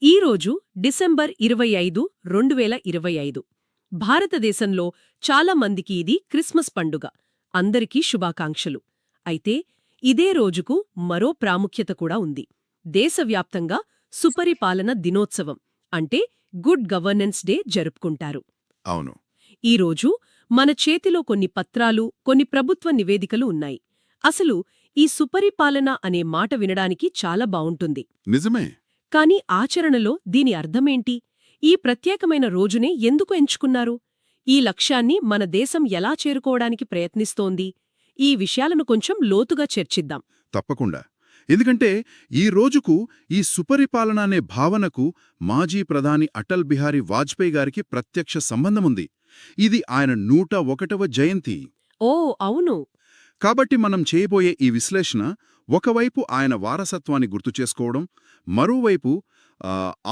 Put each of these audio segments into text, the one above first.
ఈరోజు డిసెంబర్ 25, 2025. భారతదేశంలో చాలా మందికి ఇది క్రిస్మస్ పండుగ. అందరికీ శుభాకాంక్షలు. అయితే ఇదే రోజుకు మరో ప్రాముఖ్యత కూడా ఉంది. దేశవ్యాప్తంగా సుపరిపాలన దినోత్సవం అంటే గుడ్ గవర్నెన్స్ డే జరుపుకుంటారు. అవును. ఈరోజు మన చేతిలో కొన్ని పత్రాలు, కొన్ని ప్రభుత్వ నివేదికలు ఉన్నాయి. అసలు ఈ సుపరిపాలన అనే మాట వినడానికి చాలా బావుంటుంది. నిజమే. కాని ఆచరణలో దీని అర్థమేంటి? ఈ ప్రత్యేకమైన రోజునే ఎందుకు ఎంచుకున్నారు? ఈ లక్ష్యాన్ని మన దేశం ఎలా చేరుకోవడానికి ప్రయత్నిస్తోంది? ఈ విషయాలను కొంచెం లోతుగా చర్చిద్దాం. తప్పకుండా. ఎందుకంటే ఈ రోజుకు ఈ సుపరిపాలన అనే భావనకు మాజీ ప్రధాని అటల్ బిహారీ వాజ్పేయి గారికి ప్రత్యక్ష సంబంధముంది. ఇది ఆయన 101వ జయంతి. ఓ అవును. కాబట్టి మనం చేయబోయే ఈ విశ్లేషణ ఒకవైపు ఆయన వారసత్వాన్ని గుర్తుచేసుకోవడం, మరోవైపు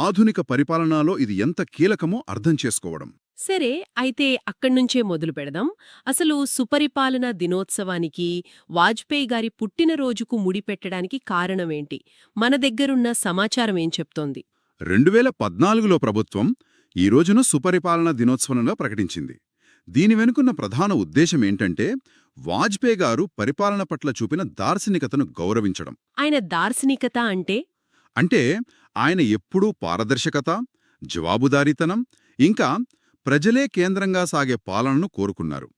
ఆధునిక పరిపాలనలో ఇది ఎంత కీలకమో అర్థం చేసుకోవడం. సరే, అయితే అక్కడ్నుంచే మొదలు పెడదాం. అసలు సుపరిపాలన దినోత్సవానికి వాజ్పేయి గారి పుట్టినరోజుకు ముడిపెట్టడానికి కారణమేంటి? మన దగ్గరున్న సమాచారం ఏం చెప్తోంది? 2014లో ప్రభుత్వం ఈ రోజును సుపరిపాలన దినోత్సవంలో ప్రకటించింది. దీని వెనుకున్న ప్రధాన ఉద్దేశమేంటంటే వాజ్పేయి గారు పరిపాలన పట్ల చూపిన దార్శనికతను గౌరవించడం. ఆయన దార్శనికత అంటే ఆయన ఎప్పుడూ పారదర్శకత, జవాబుదారీతనం, ఇంకా ప్రజలే కేంద్రంగా సాగే పాలనను కోరుకున్నారు.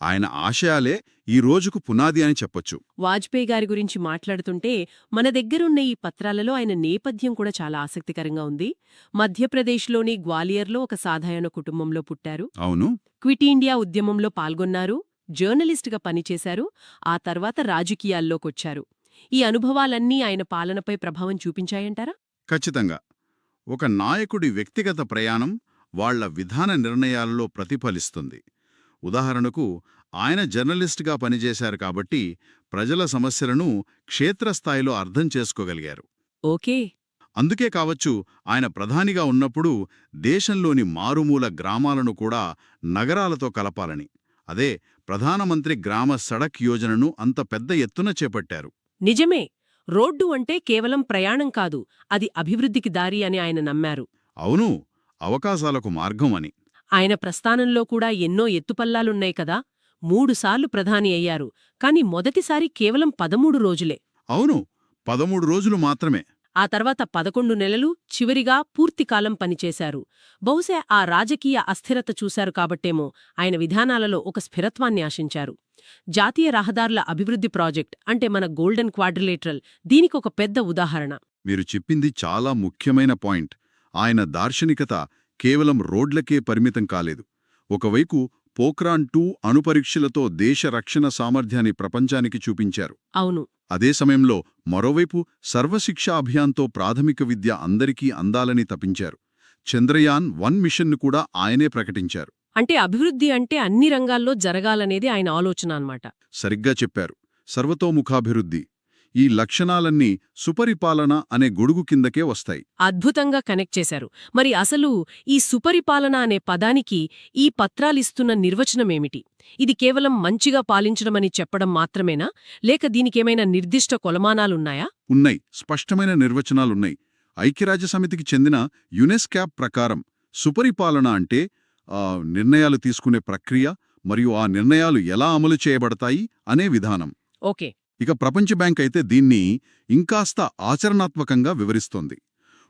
ఆయన ఆశయాలే ఈ రోజుకు పునాది అని చెప్పొచ్చు. వాజ్పేయి గారి గురించి మాట్లాడుతుంటే మన దగ్గరున్న ఈ పత్రాలలో ఆయన నేపథ్యం కూడా చాలా ఆసక్తికరంగా ఉంది. మధ్యప్రదేశ్లోని గ్వాలియర్లో ఒక సాధారణ కుటుంబంలో పుట్టారు. అవును. క్విట్ ఇండియా ఉద్యమంలో పాల్గొన్నారు, జర్నలిస్టుగా పనిచేశారు, ఆ తర్వాత రాజకీయాల్లోకొచ్చారు. ఈ అనుభవాలన్నీ ఆయన పాలనపై ప్రభావం చూపించాయంటారా? ఖచ్చితంగా. ఒక నాయకుడి వ్యక్తిగత ప్రయాణం వాళ్ల విధాన నిర్ణయాలలో ప్రతిఫలిస్తుంది. ఉదాహరణకు ఆయన జర్నలిస్టుగా పనిచేశారు కాబట్టి ప్రజల సమస్యలను క్షేత్రస్థాయిలో అర్థం చేసుకోగలిగారు. ఓకే. అందుకే కావచ్చు ఆయన ప్రధానిగా ఉన్నప్పుడు దేశంలోని మారుమూల గ్రామాలను కూడా నగరాలతో కలపాలని, అదే ప్రధానమంత్రి గ్రామ సడక్ యోజనను అంత పెద్ద ఎత్తున చేపట్టారు. నిజమే. రోడ్డు అంటే కేవలం ప్రయాణం కాదు, అది అభివృద్ధికి దారి అని ఆయన నమ్మారు. అవును, అవకాశాలకు మార్గం అని. ఆయన ప్రస్థానంలో కూడా ఎన్నో ఎత్తుపల్లాలున్నాయి కదా. 3 సార్లు ప్రధాని అయ్యారు, కాని మొదటిసారి కేవలం 13 రోజులే. అవును, 13 రోజులు మాత్రమే. ఆ తర్వాత 11 నెలలు చివరిగా పూర్తికాలం పనిచేశారు. బహుశా ఆ రాజకీయ అస్థిరత చూశారు కాబట్టేమో ఆయన విధానాలలో ఒక స్థిరత్వాన్ని ఆశించారు. జాతీయ రహదారుల అభివృద్ధి ప్రాజెక్ట్ అంటే మన గోల్డెన్ క్వాడ్రిలేటరల్ దీనికొక పెద్ద ఉదాహరణ. మీరు చెప్పింది చాలా ముఖ్యమైన పాయింట్. ఆయన దార్శనికత కేవలం రోడ్లకే పరిమితం కాలేదు. ఒకవైపు పోఖ్రాన్-2 అణుపరీక్షలతో దేశ రక్షణ సామర్థ్యాన్ని ప్రపంచానికి చూపించారు. అవును. అదే సమయంలో మరోవైపు సర్వశిక్షా అభియాన్తో ప్రాథమిక విద్య అందరికీ అందాలని తపించారు. చంద్రయాన్-1 మిషన్ను కూడా ఆయనే ప్రకటించారు. అంటే అభివృద్ధి అంటే అన్ని రంగాల్లో జరగాలనేది ఆయన ఆలోచన అన్నమాట. సరిగ్గా చెప్పారు. సర్వతోముఖాభివృద్ధి. ఈ లక్షణాలన్నీ సుపరిపాలన అనే గొడుగు కిందకే వస్తాయి. అద్భుతంగా కనెక్ట్ చేశారు. మరి అసలు ఈ సుపరిపాలన అనే పదానికి ఈ పత్రాలిస్తున్న నిర్వచనమేమిటి? ఇది కేవలం మంచిగా పాలించడమని చెప్పడం మాత్రమేనా, లేక దీనికేమైనా నిర్దిష్ట కొలమానాలున్నాయా? ఉన్నాయి, స్పష్టమైన నిర్వచనాలున్నాయి. ఐక్యరాజ్యసమితికి చెందిన యునెస్కాప్ ప్రకారం సుపరిపాలన అంటే నిర్ణయాలు తీసుకునే ప్రక్రియ మరియు ఆ నిర్ణయాలు ఎలా అమలు చేయబడతాయి అనే విధానం. ఓకే. ఇక ప్రపంచ బ్యాంక్ అయితే దీన్ని ఇంకాస్త ఆచరణాత్మకంగా వివరిస్తోంది.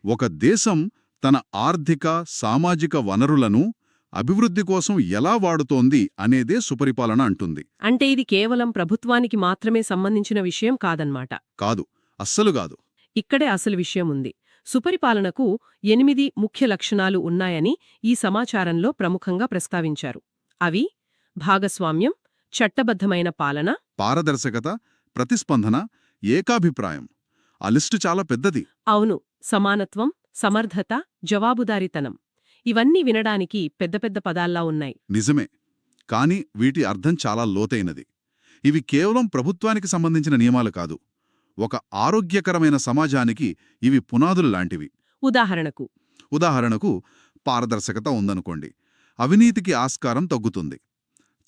ఒక దేశం తన ఆర్థిక, సామాజిక వనరులను అభివృద్ధి కోసం ఎలా వాడుతోంది అనేదే సుపరిపాలన అంటుంది. అంటే ఇది కేవలం ప్రభుత్వానికి మాత్రమే సంబంధించిన విషయం కాదన్నమాట. కాదు, అస్సలు కాదు. ఇక్కడే అసలు విషయం ఉంది. సుపరిపాలనకు 8 ముఖ్య లక్షణాలు ఉన్నాయని ఈ సమాచారంలో ప్రముఖంగా ప్రస్తావించారు. అవి భాగస్వామ్యం, చట్టబద్ధమైన పాలన, పారదర్శకత, ప్రతిస్పందన, ఏకాభిప్రాయం. ఆ లిస్టు చాలా పెద్దది. అవును. సమానత్వం, సమర్థత, జవాబుదారీతనం. ఇవన్నీ వినడానికి పెద్ద పెద్ద పదాల్లా ఉన్నాయి. నిజమే. కాని వీటి అర్థం చాలా లోతైనది. ఇవి కేవలం ప్రభుత్వానికి సంబంధించిన నియమాలు కాదు. ఒక ఆరోగ్యకరమైన సమాజానికి ఇవి పునాదుల్లాంటివి. ఉదాహరణకు పారదర్శకత ఉందనుకోండి, అవినీతికి ఆస్కారం తగ్గుతుంది.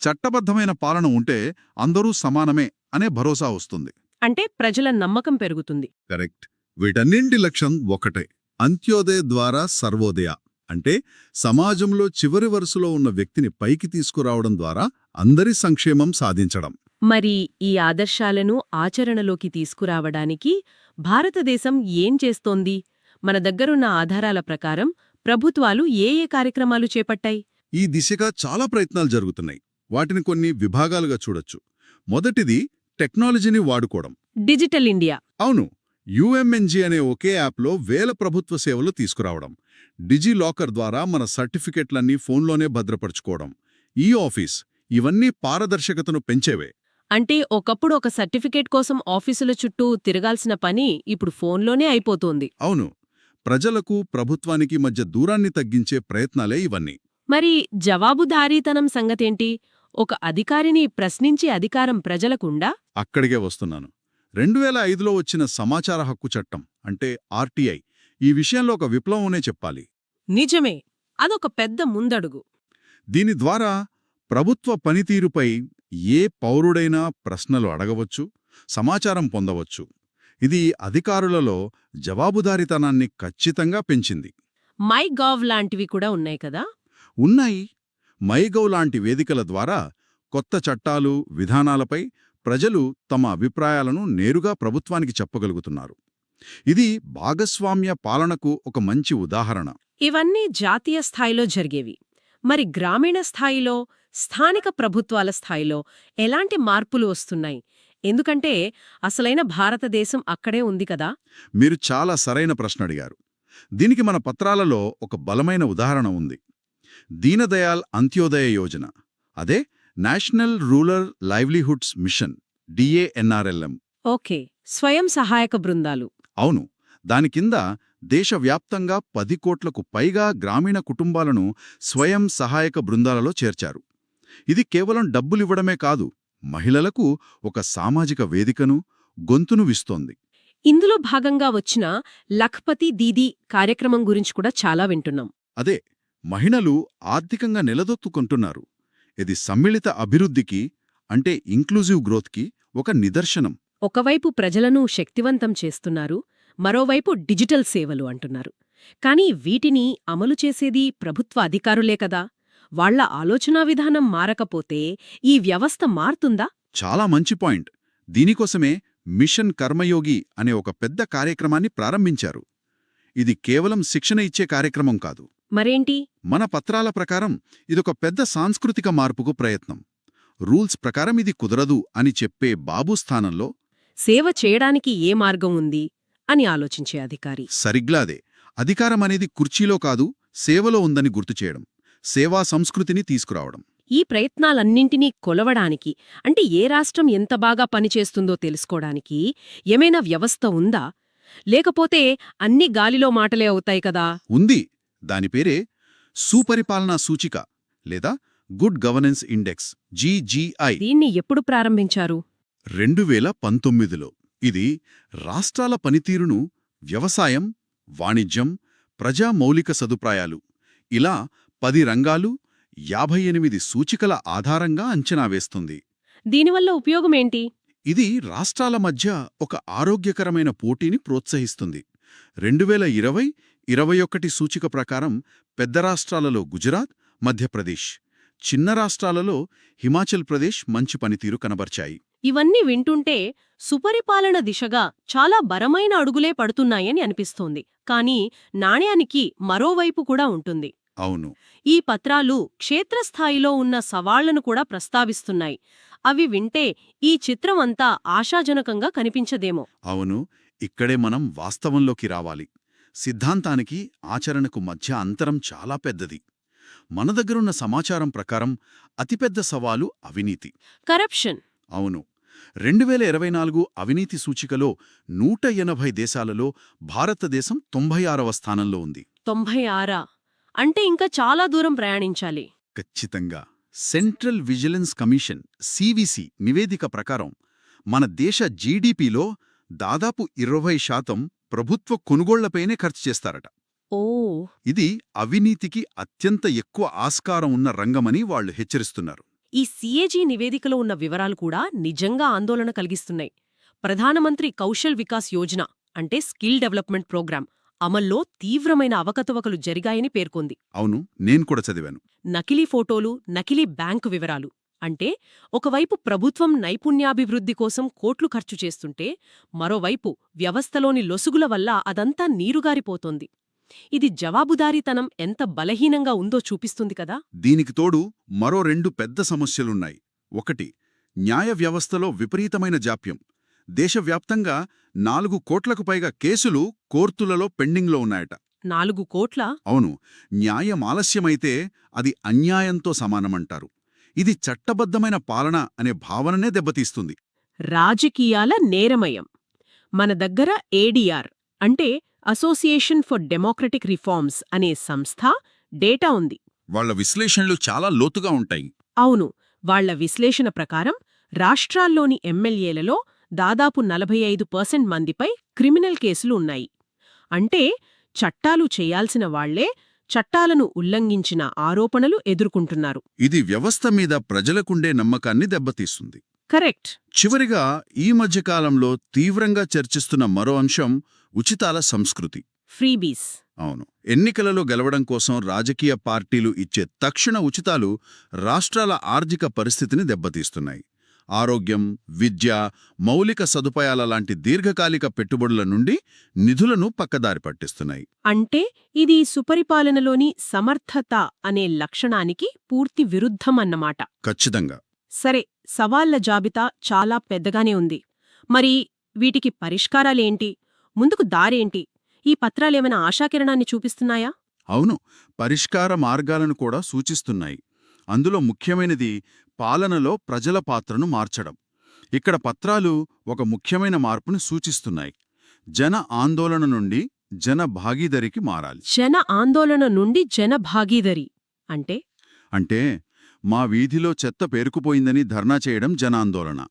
చట్టబద్ధమైన పాలన ఉంటే అందరూ సమానమే అనే భరోసా వస్తుంది. అంటే ప్రజల నమ్మకం పెరుగుతుంది. కరెక్ట్. వీటన్నింటి లక్ష్యం ఒకటే, అంత్యోదయ ద్వారా సర్వోదయ అంటే సమాజంలో చివరి వరుసలో ఉన్న వ్యక్తిని పైకి తీసుకురావడం ద్వారా అందరి సంక్షేమం సాధించడం. మరి ఈ ఆదర్శాలను ఆచరణలోకి తీసుకురావడానికి భారతదేశం ఏం చేస్తోంది? మన దగ్గరున్న ఆధారాల ప్రకారం ప్రభుత్వాలు ఏ ఏ కార్యక్రమాలు చేపట్టాయి? ఈ దిశగా చాలా ప్రయత్నాలు జరుగుతున్నాయి. వాటిని కొన్ని విభాగాలుగా చూడొచ్చు. మొదటిది టెక్నాలజీని వాడుకోవడం. Digital India. అవును, యుఎంఎన్జి అనే ఒకే యాప్లో వేల ప్రభుత్వ సేవలు తీసుకురావడం. డిజిలాకర్ ద్వారా మన సర్టిఫికెట్లన్నీ ఫోన్లోనే భద్రపరుచుకోవడం. ఈ ఆఫీస్ ఇవన్నీ పారదర్శకతను పెంచేవే. అంటే ఒకప్పుడు ఒక సర్టిఫికేట్ కోసం ఆఫీసుల చుట్టూ తిరగాల్సిన పని ఇప్పుడు ఫోన్లోనే అయిపోతోంది. అవును, ప్రజలకు ప్రభుత్వానికి మధ్య దూరాన్ని తగ్గించే ప్రయత్నాలే ఇవన్నీ. మరి జవాబుదారీతనం సంగతేంటి? ఒక అధికారిని ప్రశ్నించే అధికారం ప్రజలకుండా? అక్కడికే వస్తున్నాను. 2005లో వచ్చిన సమాచార హక్కు చట్టం అంటే ఆర్టీఐ ఈ విషయంలో ఒక విప్లవమే చెప్పాలి. నిజమే, అదొక పెద్ద ముందడుగు. దీని ద్వారా ప్రభుత్వ పనితీరుపై ఏ పౌరుడైనా ప్రశ్నలు అడగవచ్చు, సమాచారం పొందవచ్చు. ఇది అధికారులలో జవాబుదారీతనాన్ని ఖచ్చితంగా పెంచింది. MyGov లాంటివి కూడా ఉన్నాయి కదా? ఉన్నాయి. మైగవ్ లాంటి వేదికల ద్వారా కొత్త చట్టాలు, విధానాలపై ప్రజలు తమ అభిప్రాయాలను నేరుగా ప్రభుత్వానికి చెప్పగలుగుతున్నారు. ఇది భాగస్వామ్య పాలనకు ఒక మంచి ఉదాహరణ. ఇవన్నీ జాతీయ స్థాయిలో జరిగేవి. మరి గ్రామీణ స్థాయిలో, స్థానిక ప్రభుత్వాల స్థాయిలో ఎలాంటి మార్పులు వస్తున్నాయి? ఎందుకంటే అసలైన భారతదేశం అక్కడే ఉంది కదా. మీరు చాలా సరైన ప్రశ్న అడిగారు. దీనికి మన పత్రాలలో ఒక బలమైన ఉదాహరణ ఉంది. దీనదయాల్ అంత్యోదయ యోజన, అదే national rural livelihoods mission, DANRLM. Okay, స్వయం సహాయక బృందాలు. అవును, దాని కింద దేశవ్యాప్తంగా 10 కోట్లకు పైగా గ్రామీణ కుటుంబాలను స్వయం సహాయక బృందాలలో చేర్చారు. ఇది కేవలం డబ్బులివ్వడమే కాదు, మహిళలకు ఒక సామాజిక వేదికను, గొంతును ఇస్తోంది. ఇందులో భాగంగా వచ్చిన లఖ్పతి దీదీ కార్యక్రమం గురించి కూడా చాలా వింటున్నాం. అదే, మహిళలు ఆర్థికంగా నిలదొక్కుకుంటున్నారు. ఇది సమ్మిళిత అభివృద్ధికి అంటే ఇంక్లూజివ్ గ్రోత్కి ఒక నిదర్శనం. ఒకవైపు ప్రజలను శక్తివంతం చేస్తున్నారు, మరోవైపు డిజిటల్ సేవలు అంటున్నారు. కానీ వీటిని అమలు చేసేది ప్రభుత్వ అధికారులే కదా. వాళ్ల ఆలోచనా విధానం మారకపోతే ఈ వ్యవస్థ మారుతుందా? చాలా మంచి పాయింట్. దీనికోసమే మిషన్ కర్మయోగి అనే ఒక పెద్ద కార్యక్రమాన్ని ప్రారంభించారు. ఇది కేవలం శిక్షణ ఇచ్చే కార్యక్రమం కాదు. మరేంటి? మన పత్రాల ప్రకారం ఇదొక పెద్ద సాంస్కృతిక మార్పుకు ప్రయత్నం. రూల్స్ ప్రకారం ఇది కుదరదు అని చెప్పే బాబు స్థానంలో సేవ చేయడానికి ఏ మార్గం ఉంది అని ఆలోచించే అధికారి. సరిగ్లాదే, అధికారమనేది కుర్చీలో కాదు, సేవలో ఉందని గుర్తుచేయడం, సేవా సంస్కృతిని తీసుకురావడం. ఈ ప్రయత్నాలన్నింటినీ కొలవడానికి, అంటే ఏ రాష్ట్రం ఎంత బాగా పనిచేస్తుందో తెలుసుకోవడానికి ఏమైనా వ్యవస్థ ఉందా? లేకపోతే అన్ని గాలిలో మాటలే అవుతాయి కదా? ఉంది. దాని పేరే సుపరిపాలనా సూచిక లేదా గుడ్ గవర్నెన్స్ ఇండెక్స్, GGI. దీన్ని ఎప్పుడు ప్రారంభించారు? 2019లో. ఇది రాష్ట్రాల పనితీరును వ్యవసాయం, వాణిజ్యం, ప్రజా మౌలిక సదుపాయాలు ఇలా 10 రంగాలు, 58 సూచికల ఆధారంగా అంచనా వేస్తుంది. దీనివల్ల ఉపయోగమేంటి? ఇది రాష్ట్రాల మధ్య ఒక ఆరోగ్యకరమైన పోటీని ప్రోత్సహిస్తుంది. 2020-21 సూచిక ప్రకారం పెద్ద రాష్ట్రాలలో గుజరాత్, మధ్యప్రదేశ్, చిన్న రాష్ట్రాలలో హిమాచల్ ప్రదేశ్ మంచి పనితీరు కనబర్చాయి. ఇవన్నీ వింటుంటే సుపరిపాలన దిశగా చాలా బలమైన అడుగులే పడుతున్నాయని అనిపిస్తోంది. కానీ నాణ్యానికి మరోవైపు కూడా ఉంటుంది. అవును, ఈ పత్రాలు క్షేత్రస్థాయిలో ఉన్న సవాళ్లను కూడా ప్రస్తావిస్తున్నాయి. అవి వింటే ఈ చిత్రం అంతా ఆశాజనకంగా కనిపించదేమో. అవును, ఇక్కడే మనం వాస్తవంలోకి రావాలి. సిద్ధాంతానికి, ఆచరణకు మధ్య అంతరం చాలా పెద్దది. మన దగ్గరున్న సమాచారం ప్రకారం అతిపెద్ద సవాలు అవినీతి, కరప్షన్. అవును, 2024 అవినీతి సూచికలో 180 దేశాలలో భారతదేశం 96వ స్థానంలో ఉంది. 96? అంటే ఇంకా చాలా దూరం ప్రయాణించాలి. ఖచ్చితంగా. సెంట్రల్ విజిలెన్స్ కమిషన్ CVC నివేదిక ప్రకారం మన దేశ జీడీపీలో దాదాపు 20% ప్రభుత్వ కొనుగోళ్లపైనే ఖర్చు చేస్తారట. ఓ. ఇది అవినీతికి అత్యంత ఎక్కువ ఆస్కారం ఉన్న రంగమని వాళ్లు హెచ్చరిస్తున్నారు. ఈ CAG నివేదికలో ఉన్న వివరాలు కూడా నిజంగా ఆందోళన కలిగిస్తున్నాయి. ప్రధానమంత్రి కౌశల్ వికాస్ యోజన అంటే స్కిల్ డెవలప్మెంట్ ప్రోగ్రాం, అమల్లో తీవ్రమైన అవకతవకలు జరిగాయని పేర్కొంది. అవును, నేను కూడా చదివాను. నకిలీ ఫోటోలు, నకిలీ బ్యాంకు వివరాలు. అంటే ఒకవైపు ప్రభుత్వం నైపుణ్యాభివృద్ధి కోసం కోట్లు ఖర్చు చేస్తుంటే మరోవైపు వ్యవస్థలోని లొసుగుల వల్ల అదంతా నీరుగారిపోతోంది. ఇది జవాబుదారీతనం ఎంత బలహీనంగా ఉందో చూపిస్తుంది కదా. దీనికి తోడు మరో 2 పెద్ద సమస్యలున్నాయి. ఒకటి, న్యాయ వ్యవస్థలో విపరీతమైన జాప్యం. దేశవ్యాప్తంగా 4 కోట్లకు పైగా కేసులు కోర్టులలో పెండింగ్లో ఉన్నాయట. 4 కోట్ల? అవును, న్యాయం ఆలస్యమైతే అది అన్యాయంతో సమానమంటారు. ఇది చట్టబద్ధమైన పాలన అనే భావననే దెబ్బతీస్తుంది. రాజకీయాల నేరమయం. మన దగ్గర ఏడీఆర్ అంటే అసోసియేషన్ ఫర్ డెమోక్రటిక్ రిఫార్మ్స్ అనే సంస్థ డేటా ఉంది. వాళ్ళ విశ్లేషణలు చాలా లోతుగా ఉంటాయి. అవును, వాళ్ల విశ్లేషణ ప్రకారం రాష్ట్రాల్లోని ఎమ్మెల్యేలలో దాదాపు 45% మందిపై క్రిమినల్ కేసులు ఉన్నాయి. అంటే చట్టాలు చేయాల్సిన వాళ్లే చట్టాలను ఉల్లంఘించిన ఆరోపణలు ఎదుర్కొంటున్నారు. ఇది వ్యవస్థ మీద ప్రజలకుండే నమ్మకాన్ని దెబ్బతీస్తుంది. కరెక్ట్. చివరిగా ఈ మధ్యకాలంలో తీవ్రంగా చర్చిస్తున్న మరో అంశం ఉచితాల సంస్కృతి. ఫ్రీబీస్. అవును, ఎన్నికలలో గెలవడం కోసం రాజకీయ పార్టీలు ఇచ్చే తక్షణ ఉచితాలు రాష్ట్రాల ఆర్థిక పరిస్థితిని దెబ్బతీస్తున్నాయి. ఆరోగ్యం, విద్య, మౌలిక సదుపాయాల లాంటి దీర్ఘకాలిక పెట్టుబడుల నుండి నిధులను పక్కదారి పట్టిస్తున్నాయి. అంటే ఇది సుపరిపాలనలోని సమర్థత అనే లక్షణానికి పూర్తి విరుద్ధం అన్నమాట. ఖచ్చితంగా. సరే, సవాళ్ల జాబితా చాలా పెద్దగానే ఉంది. మరి వీటికి పరిష్కారాలేంటి? ముందుకు దారేంటి? ఈ పత్రాలేమైనా ఆశాకిరణాన్ని చూపిస్తున్నాయా? అవును, పరిష్కార మార్గాలను కూడా సూచిస్తున్నాయి. అందులో ముఖ్యమైనది పాలనలో ప్రజల పాత్రను మార్చడం. ఇక్కడ పత్రాలు ఒక ముఖ్యమైన మార్పును సూచిస్తున్నాయి. జన ఆందోళన నుండి జన భాగీదారికి మారాలి. జన ఆందోళన నుండి జన భాగీదారి అంటే మా వీధిలో చెత్త పేరుకుపోయిందని ధర్నా చేయడం జనాందోళన.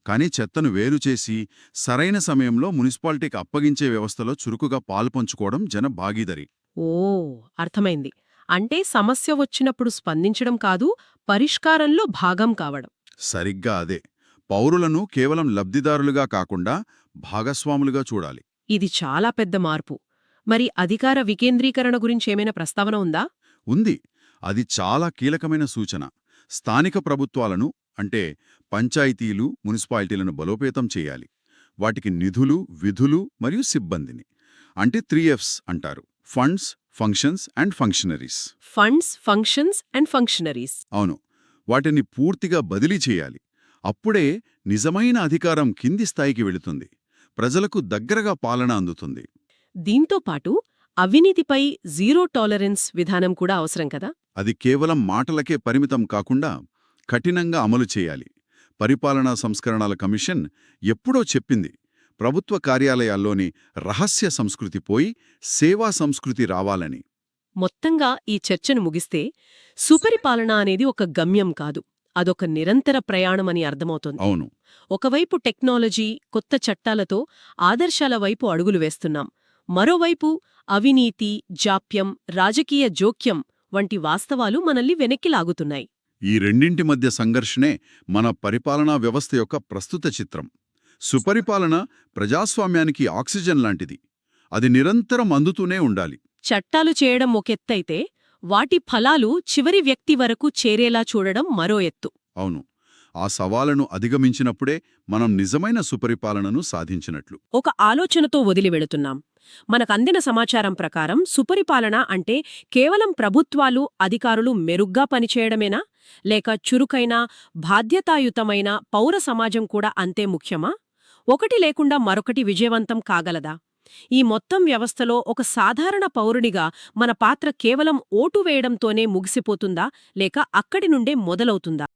కానీ చెత్తను వేరుచేసి సరైన సమయంలో మున్సిపాలిటీకి అప్పగించే వ్యవస్థలో చురుకుగా పాలుపంచుకోవడం జన భాగీదారి. ఓ, అర్థమైంది. అంటే సమస్య వచ్చినప్పుడు స్పందించడం కాదు, పరిష్కారంలో భాగం కావడం. సరిగ్గా అదే. పౌరులను కేవలం లబ్ధిదారులుగా కాకుండా భాగస్వాములుగా చూడాలి. ఇది చాలా పెద్ద మార్పు. మరి అధికార వికేంద్రీకరణ గురించేమైనా ప్రస్తావన ఉందా? ఉంది. అది చాలా కీలకమైన సూచన. స్థానిక ప్రభుత్వాలను అంటే పంచాయతీలు, మున్సిపాలిటీలను బలోపేతం చేయాలి. వాటికి నిధులు, విధులు మరియు సిబ్బందిని అంటే 3Fs అంటారు: funds, functions and functionaries. Funds, functions and functionaries. అవును, వాటిని పూర్తిగా బదిలీ చేయాలి. అప్పుడే నిజమైన అధికారం కింది స్థాయికి వెళుతుంది, ప్రజలకు దగ్గరగా పాలన అందుతుంది. దీంతో పాటు అవినీతిపై జీరో టాలరెన్స్ విధానం కూడా అవసరం కదా. అది కేవలం మాటలకే పరిమితం కాకుండా కఠినంగా అమలు చేయాలి. పరిపాలనా సంస్కరణల కమిషన్ ఎప్పుడో చెప్పింది, ప్రభుత్వ కార్యాలయాల్లోని రహస్య సంస్కృతి పోయి సేవా సంస్కృతి రావాలని. మొత్తంగా ఈ చర్చను ముగిస్తే సుపరిపాలన అనేది ఒక గమ్యం కాదు, అదొక నిరంతర ప్రయాణమని అర్థమవుతోంది. అవును. ఒకవైపు టెక్నాలజీ, కొత్త చట్టాలతో ఆదర్శాల వైపు అడుగులు వేస్తున్నాం. మరోవైపు అవినీతి, జాప్యం, రాజకీయ జోక్యం వంటి వాస్తవాలు మనల్ని వెనక్కి లాగుతున్నాయి. ఈ రెండింటి మధ్య సంఘర్షణే మన పరిపాలనా వ్యవస్థ యొక్క ప్రస్తుత చిత్రం. సుపరిపాలన ప్రజాస్వామ్యానికి ఆక్సిజన్ లాంటిది. అది నిరంతరం అందుతూనే ఉండాలి. చట్టాలు చేయడం ఒకెత్తైతే వాటి ఫలాలు చివరి వ్యక్తి వరకు చేరేలా చూడడం మరో ఎత్తు. అవును, ఆ సవాలును అధిగమించినప్పుడే మనం నిజమైన సుపరిపాలనను సాధించినట్లు. ఒక ఆలోచనతో వదిలివెడుతున్నాం. మనకందిన సమాచారం ప్రకారం సుపరిపాలన అంటే కేవలం ప్రభుత్వాలు, అధికారులు మెరుగ్గా పనిచేయడమేనా? లేక చురుకైన, బాధ్యతాయుతమైన పౌర సమాజం కూడా అంతే ముఖ్యమా? ఒకటి లేకుండా మరొకటి విజయవంతం కాగలదా? ఈ మొత్తం వ్యవస్థలో ఒక సాధారణ పౌరునిగా మన పాత్ర కేవలం ఓటు వేయడంతోనే ముగిసిపోతుందా, లేక అక్కడి నుండే మొదలవుతుందా?